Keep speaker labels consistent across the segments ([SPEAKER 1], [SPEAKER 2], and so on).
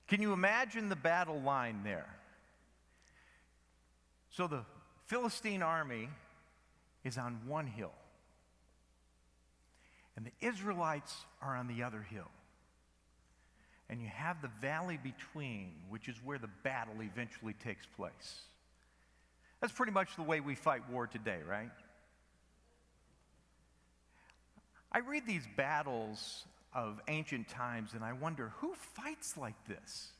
[SPEAKER 1] Can you imagine the battle line there? So the Philistine army is on one hill, and the Israelites are on the other hill. And you have the valley between, which is where the battle eventually takes place. That's pretty much the way we fight war today, right? I read these battles of ancient times, and I wonder, who fights like this?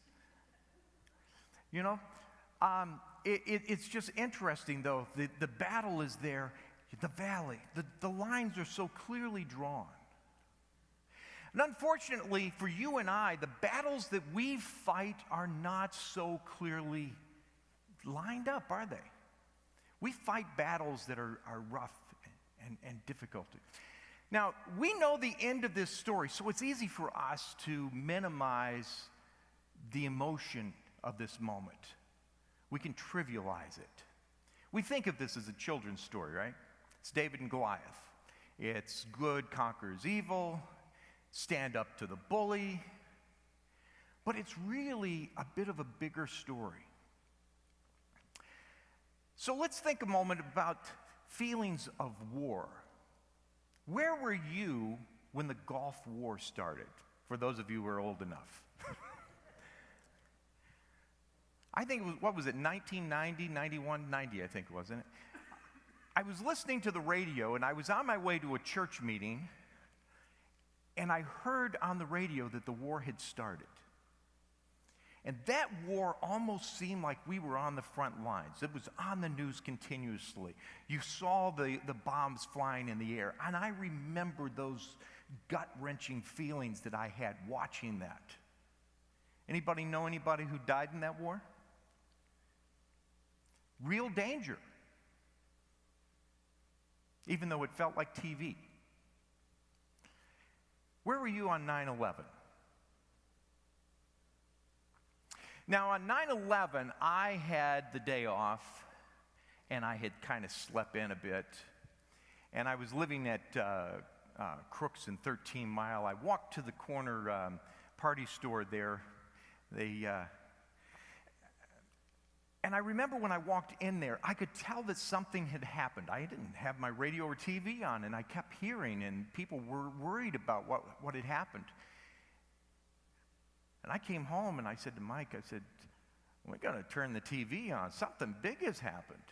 [SPEAKER 1] You know, it's just interesting, though. The battle is there, the valley. The lines are so clearly drawn. And unfortunately for you and I, the battles that we fight are not so clearly lined up, are they? We fight battles that are rough and difficult. Now, we know the end of this story, so it's easy for us to minimize the emotion of this moment. We can trivialize it. We think of this as a children's story, right? It's David and Goliath. It's good conquers evil, stand up to the bully. But it's really a bit of a bigger story. So let's think a moment about feelings of war. Where were you when the Gulf War started? For those of you who are old enough. I think it was, 1990, 91, 90, I think, wasn't it? I was listening to the radio, and I was on my way to a church meeting, and I heard on the radio that the war had started. And that war almost seemed like we were on the front lines. It was on the news continuously. You saw the bombs flying in the air. And I remember those gut-wrenching feelings that I had watching that. Anybody know anybody who died in that war? Real danger. Even though it felt like TV. Where were you on 9/11? Now, on 9/11, I had the day off, and I had kind of slept in a bit, and I was living at Crooks and 13 Mile. I walked to the corner party store there. And I remember when I walked in there, I could tell that something had happened. I didn't have my radio or TV on, and I kept hearing, and people were worried about what had happened. And I came home, and I said to Mike, I said, we're going to turn the TV on. Something big has happened.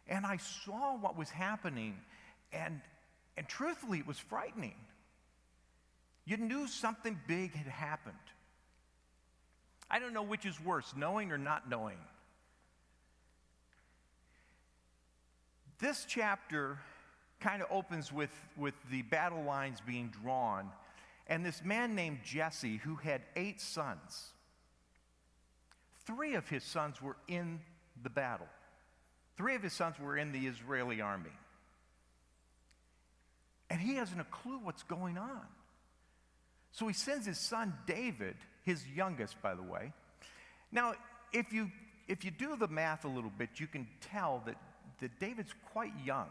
[SPEAKER 1] And I saw what was happening, and truthfully, it was frightening. You knew something big had happened. I don't know which is worse, knowing or not knowing. This chapter kind of opens with the battle lines being drawn, and this man named Jesse, who had 8 sons. 3 of his sons were in the battle. 3 of his sons were in the Israeli army. And he hasn't a clue what's going on. So he sends his son David, his youngest, by the way. Now, if you do the math a little bit, you can tell that David's quite young.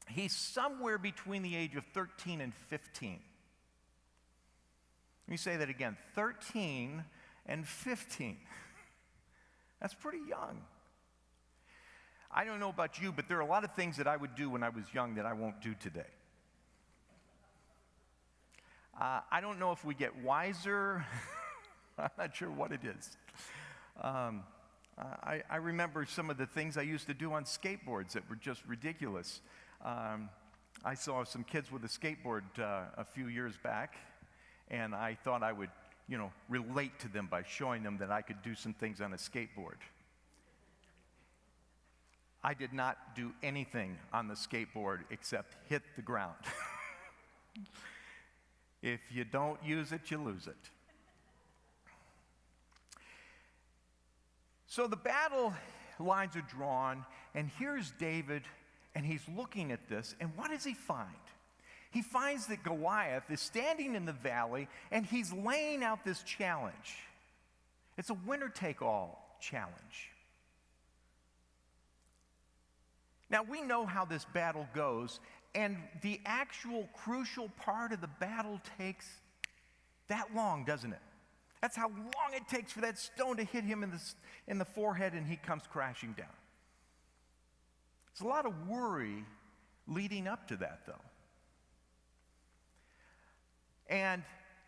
[SPEAKER 1] He's somewhere between the age of 13 and 15. Let me say that again, 13 and 15. That's pretty young. I don't know about you, but there are a lot of things that I would do when I was young that I won't do today. I don't know if we get wiser. I'm not sure what it is. I remember some of the things I used to do on skateboards that were just ridiculous. I saw some kids with a skateboard a few years back, and I thought I would, relate to them by showing them that I could do some things on a skateboard. I did not do anything on the skateboard except hit the ground. If you don't use it, you lose it. So the battle lines are drawn, and here's David, and he's looking at this, and what does he find? He finds that Goliath is standing in the valley, and he's laying out this challenge. It's a winner-take-all challenge. Now, we know how this battle goes, and the actual crucial part of the battle takes that long, doesn't it? That's how long it takes for that stone to hit him in the forehead, and he comes crashing down. There's a lot of worry leading up to that, though. And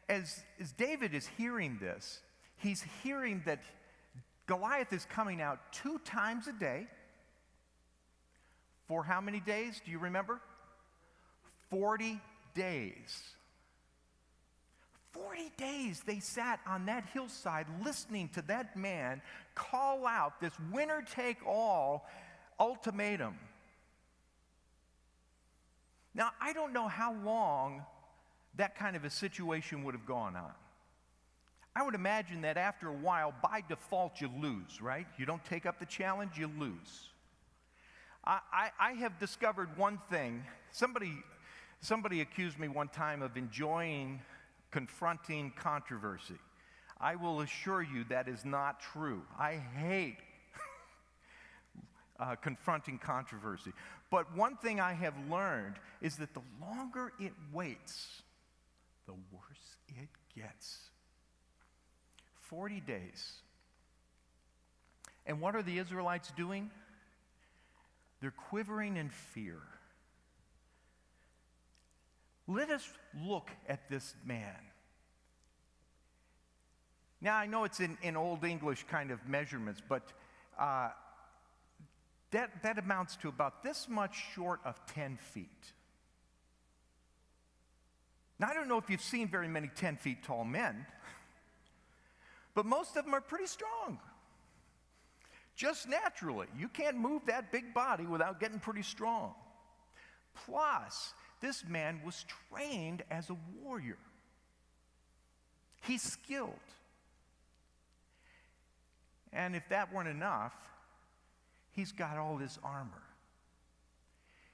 [SPEAKER 1] as David is hearing this, he's hearing that Goliath is coming out 2 times a day. For how many days? Do you remember? 40 days. 40 days they sat on that hillside listening to that man call out this winner-take-all ultimatum. Now, I don't know how long that kind of a situation would have gone on. I would imagine that after a while, by default, you lose, right? You don't take up the challenge, you lose. I have discovered one thing. Somebody accused me one time of enjoying confronting controversy. I will assure you that is not true. I hate confronting controversy. But one thing I have learned is that the longer it waits, the worse it gets. 40 days. And what are the Israelites doing? They're quivering in fear. Let us look at this man. Now, I know it's in Old English kind of measurements, but that amounts to about this much short of 10 feet. Now, I don't know if you've seen very many 10 feet tall men, but most of them are pretty strong. Just naturally. You can't move that big body without getting pretty strong. Plus, this man was trained as a warrior. He's skilled. And if that weren't enough, he's got all this armor.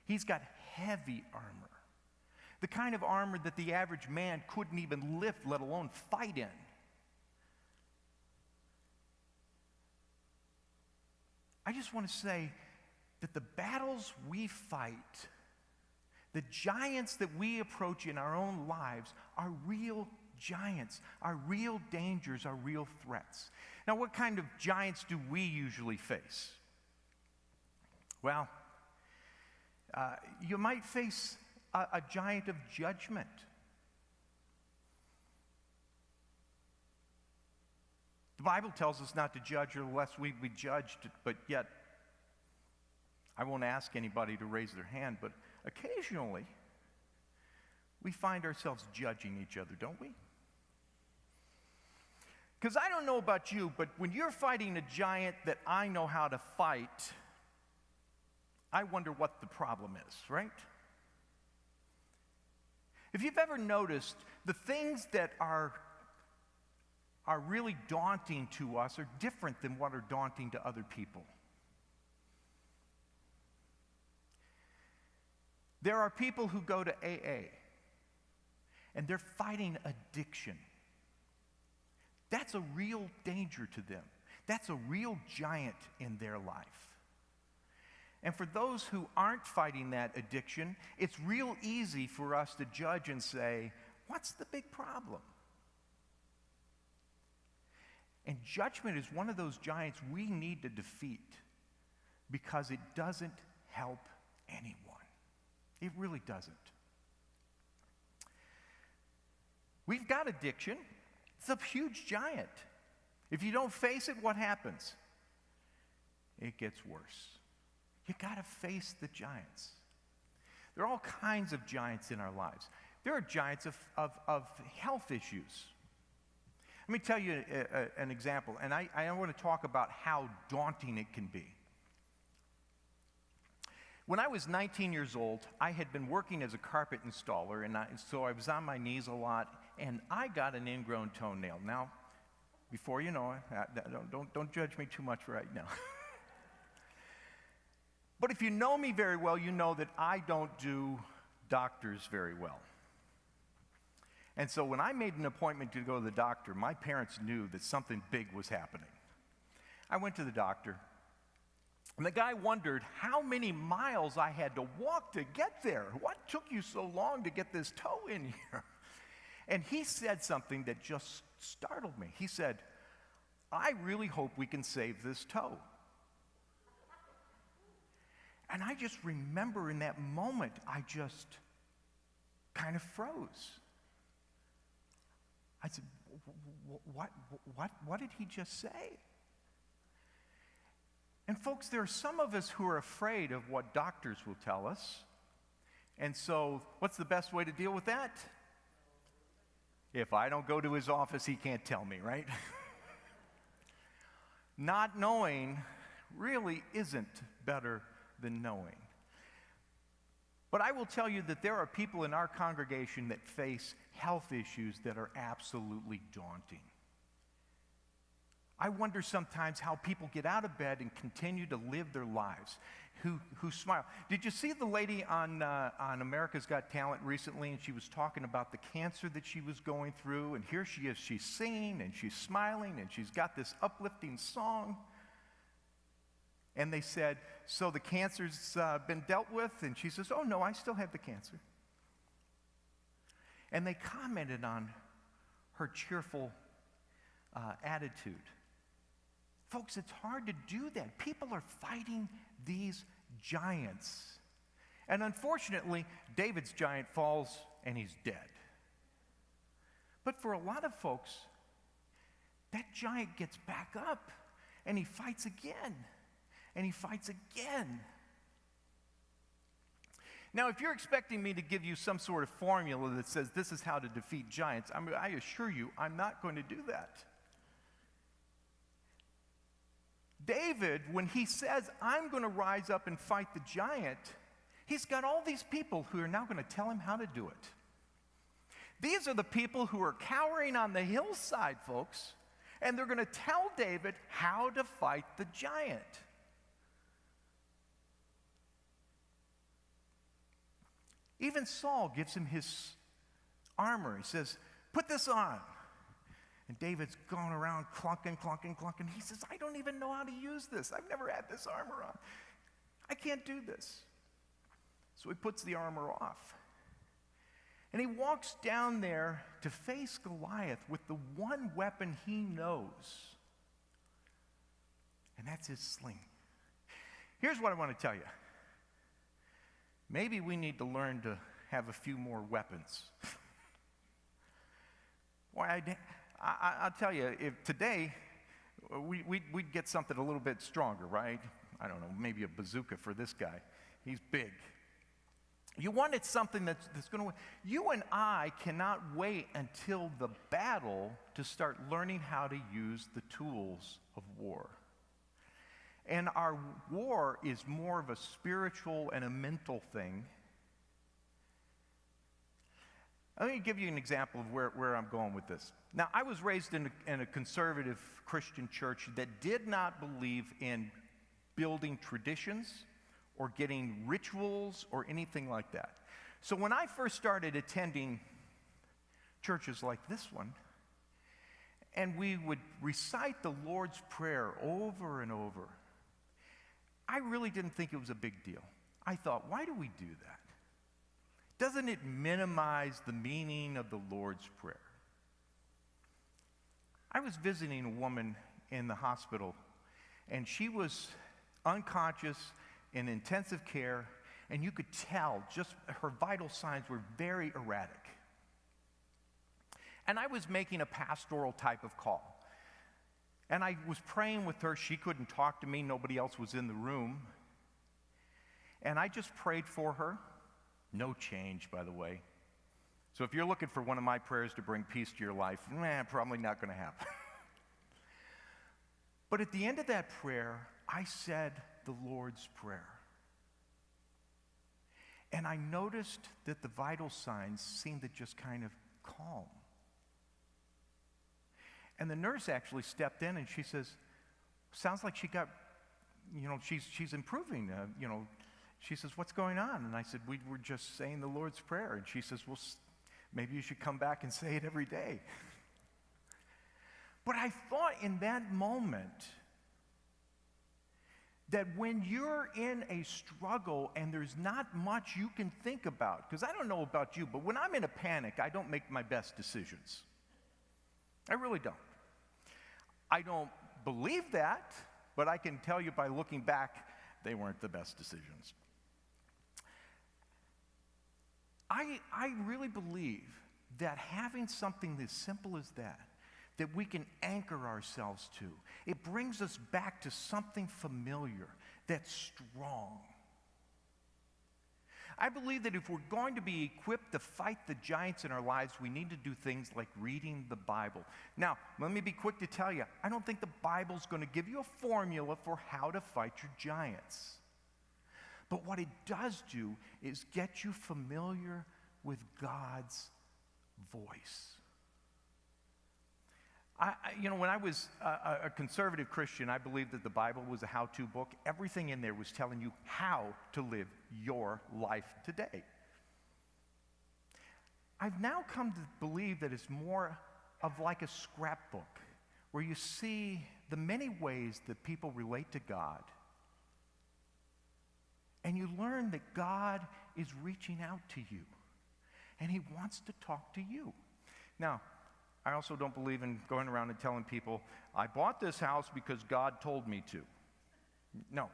[SPEAKER 1] He's got heavy armor. The kind of armor that the average man couldn't even lift, let alone fight in. I just want to say that the battles we fight, the giants that we approach in our own lives are real giants, are real dangers, are real threats. Now, what kind of giants do we usually face? Well, you might face a giant of judgment. The Bible tells us not to judge lest we be judged, but yet I won't ask anybody to raise their hand, but occasionally we find ourselves judging each other, don't we? Because I don't know about you, but when you're fighting a giant that I know how to fight, I wonder what the problem is, right? If you've ever noticed, the things that are really daunting to us are different than what are daunting to other people. There are people who go to AA, and they're fighting addiction. That's a real danger to them. That's a real giant in their life. And for those who aren't fighting that addiction, it's real easy for us to judge and say, what's the big problem? And judgment is one of those giants we need to defeat because it doesn't help anyone. It really doesn't. We've got addiction. It's a huge giant. If you don't face it, what happens? It gets worse. You got to face the giants. There are all kinds of giants in our lives. There are giants of health issues. Let me tell you an example, and I want to talk about how daunting it can be. When I was 19 years old, I had been working as a carpet installer, and so I was on my knees a lot, and I got an ingrown toenail. Now, before you know it, don't judge me too much right now. But if you know me very well, you know that I don't do doctors very well. And so when I made an appointment to go to the doctor, my parents knew that something big was happening. I went to the doctor, and the guy wondered how many miles I had to walk to get there. What took you so long to get this toe in here? And he said something that just startled me. He said, "I really hope we can save this toe." And I just remember in that moment, I just kind of froze. I said, what did he just say? And folks, there are some of us who are afraid of what doctors will tell us. And so, what's the best way to deal with that? If I don't go to his office, he can't tell me, right? Not knowing really isn't better than knowing. But I will tell you that there are people in our congregation that face health issues that are absolutely daunting. I wonder sometimes how people get out of bed and continue to live their lives, who smile. Did you see the lady on America's Got Talent recently, and she was talking about the cancer that she was going through, and here she is, she's singing, and she's smiling, and she's got this uplifting song. And they said, "So the cancer's been dealt with?" And she says, "Oh, no, I still have the cancer." And they commented on her cheerful attitude. Folks, it's hard to do that. People are fighting these giants. And unfortunately, David's giant falls and he's dead. But for a lot of folks, that giant gets back up and he fights again. And he fights again. Now, if you're expecting me to give you some sort of formula that says this is how to defeat giants, I assure you I'm not going to do that. David, when he says, "I'm going to rise up and fight the giant," he's got all these people who are now going to tell him how to do it. These are the people who are cowering on the hillside, folks, and they're going to tell David how to fight the giant. Even Saul gives him his armor. He says, "Put this on." And David's going around clunking. He says, "I don't even know how to use this. I've never had this armor on. I can't do this." So he puts the armor off. And he walks down there to face Goliath with the one weapon he knows. And that's his sling. Here's what I want to tell you. Maybe we need to learn to have a few more weapons. Boy, I'll tell you, if today we'd get something a little bit stronger, right? I don't know, maybe a bazooka for this guy. He's big. You wanted something that's going to win. You and I cannot wait until the battle to start learning how to use the tools of war. And our war is more of a spiritual and a mental thing. Let me give you an example of where I'm going with this. Now, I was raised in a conservative Christian church that did not believe in building traditions or getting rituals or anything like that. So when I first started attending churches like this one, and we would recite the Lord's Prayer over and over, I really didn't think it was a big deal. I thought, why do we do that? Doesn't it minimize the meaning of the Lord's Prayer? I was visiting a woman in the hospital, and she was unconscious in intensive care, and you could tell just her vital signs were very erratic. And I was making a pastoral type of call. And I was praying with her. She couldn't talk to me. Nobody else was in the room. And I just prayed for her. No change, by the way. So if you're looking for one of my prayers to bring peace to your life, probably not going to happen. But at the end of that prayer, I said the Lord's Prayer. And I noticed that the vital signs seemed to just kind of calm. And the nurse actually stepped in and she says, "Sounds like she got, she's improving, She says, "What's going on?" And I said, "We were just saying the Lord's Prayer." And she says, "Well, maybe you should come back and say it every day." But I thought in that moment that when you're in a struggle and there's not much you can think about, because I don't know about you, but when I'm in a panic, I don't make my best decisions. I really don't. I don't believe that, but I can tell you by looking back, they weren't the best decisions. I really believe that having something as simple as that we can anchor ourselves to, it brings us back to something familiar that's strong. I believe that if we're going to be equipped to fight the giants in our lives, we need to do things like reading the Bible. Now, let me be quick to tell you, I don't think the Bible's going to give you a formula for how to fight your giants. But what it does do is get you familiar with God's voice. When I was a conservative Christian, I believed that the Bible was a how-to book. Everything in there was telling you how to live your life today. I've now come to believe that it's more of like a scrapbook, where you see the many ways that people relate to God. And you learn that God is reaching out to you, and He wants to talk to you. Now, I also don't believe in going around and telling people, I bought this house because God told me to. No,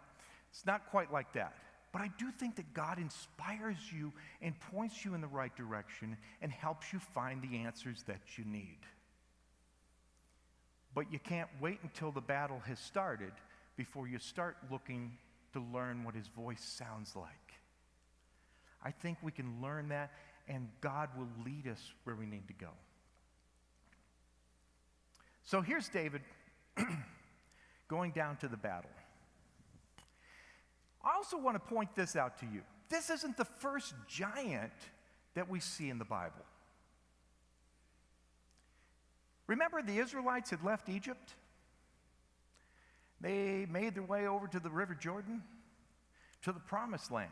[SPEAKER 1] it's not quite like that. But I do think that God inspires you and points you in the right direction and helps you find the answers that you need. But you can't wait until the battle has started before you start looking to learn what His voice sounds like. I think we can learn that, and God will lead us where we need to go. So here's David going down to the battle. I also want to point this out to you. This isn't the first giant that we see in the Bible. Remember, the Israelites had left Egypt? They made their way over to the River Jordan, to the Promised Land.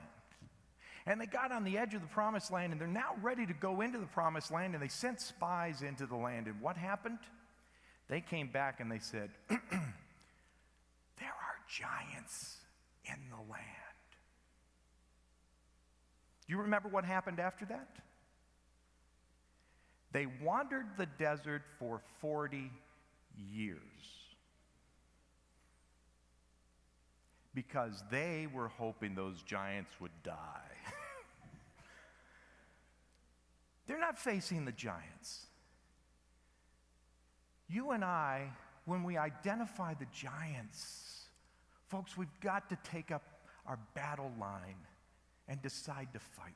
[SPEAKER 1] And they got on the edge of the Promised Land, and they're now ready to go into the Promised Land, and they sent spies into the land. And what happened? They came back and they said, there are giants in the land. Do you remember what happened after that? They wandered the desert for 40 years because they were hoping those giants would die. They're not facing the giants. You and I, when we identify the giants, folks, we've got to take up our battle line and decide to fight.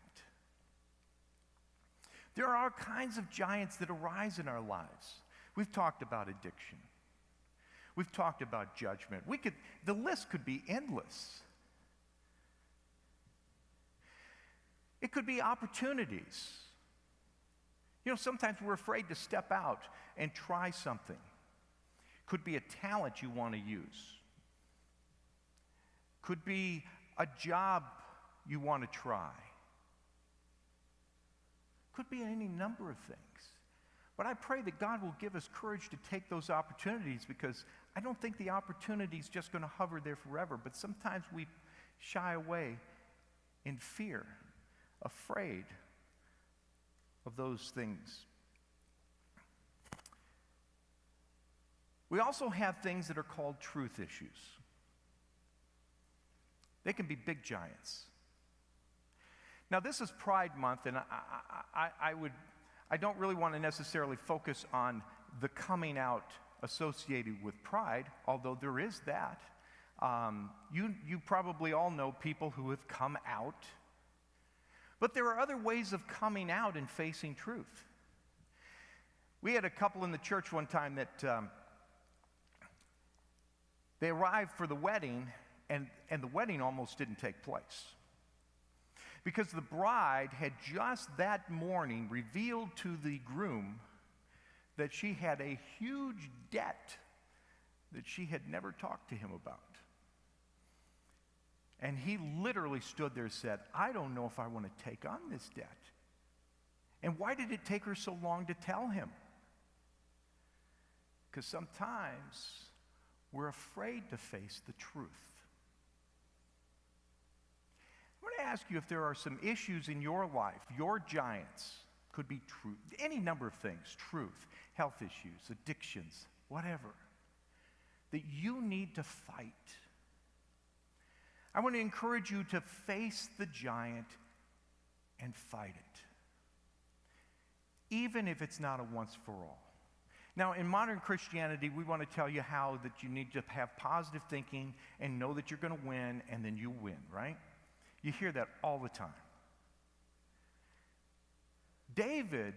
[SPEAKER 1] There are all kinds of giants that arise in our lives. We've talked about addiction. We've talked about judgment. The list could be endless. It could be opportunities. Sometimes we're afraid to step out and try something. Could be a talent you want to use. Could be a job you want to try. Could be any number of things. But I pray that God will give us courage to take those opportunities, because I don't think the opportunity is just going to hover there forever. But sometimes we shy away in fear, afraid of those things. We also have things that are called truth issues. They can be big giants. Now, this is Pride Month, and I don't really want to necessarily focus on the coming out associated with Pride, although there is that. You probably all know people who have come out. But there are other ways of coming out and facing truth. We had a couple in the church one time that they arrived for the wedding, and the wedding almost didn't take place. Because the bride had just that morning revealed to the groom that she had a huge debt that she had never talked to him about. And he literally stood there and said, I don't know if I want to take on this debt. And why did it take her so long to tell him? Because sometimes we're afraid to face the truth. I want to ask you if there are some issues in your life, your giants. Could be truth, any number of things, truth, health issues, addictions, whatever, that you need to fight. I want to encourage you to face the giant and fight it, even if it's not a once for all. Now, in modern Christianity, we want to tell you how that you need to have positive thinking and know that you're going to win, and then you win, right? You hear that all the time. David,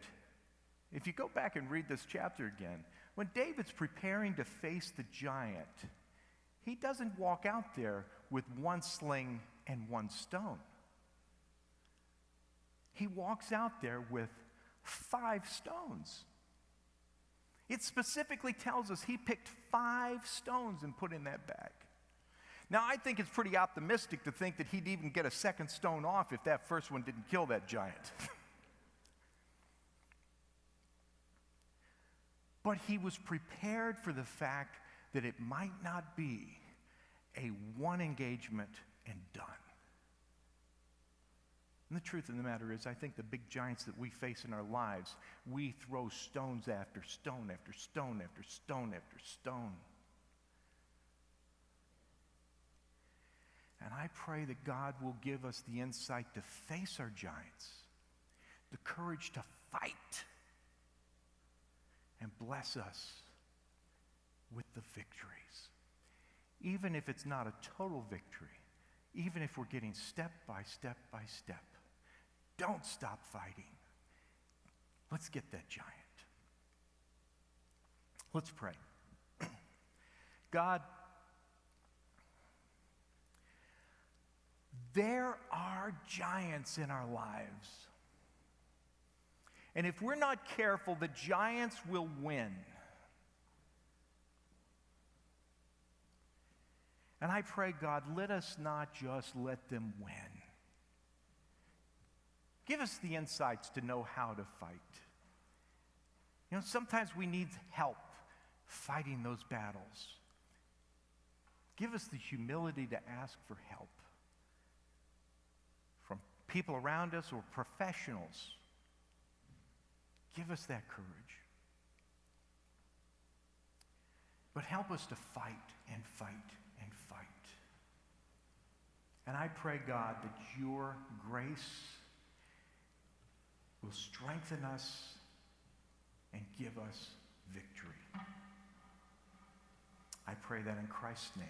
[SPEAKER 1] if you go back and read this chapter again, when David's preparing to face the giant, he doesn't walk out there with one sling and one stone. He walks out there with 5 stones. It specifically tells us he picked 5 stones and put in that bag. Now, I think it's pretty optimistic to think that he'd even get a second stone off if that first one didn't kill that giant. But he was prepared for the fact that it might not be a one engagement and done. And the truth of the matter is, I think the big giants that we face in our lives, we throw stones after stone after stone after stone after stone. And I pray that God will give us the insight to face our giants, the courage to fight, and bless us with the victories. Even if it's not a total victory, even if we're getting step by step by step, don't stop fighting. Let's get that giant. Let's pray. God, there are giants in our lives. And if we're not careful, the giants will win. And I pray, God, let us not just let them win. Give us the insights to know how to fight. You know, sometimes we need help fighting those battles. Give us the humility to ask for help from people around us or professionals. Give us that courage. But help us to fight and fight and fight. And I pray, God, that your grace will strengthen us and give us victory. I pray that in Christ's name.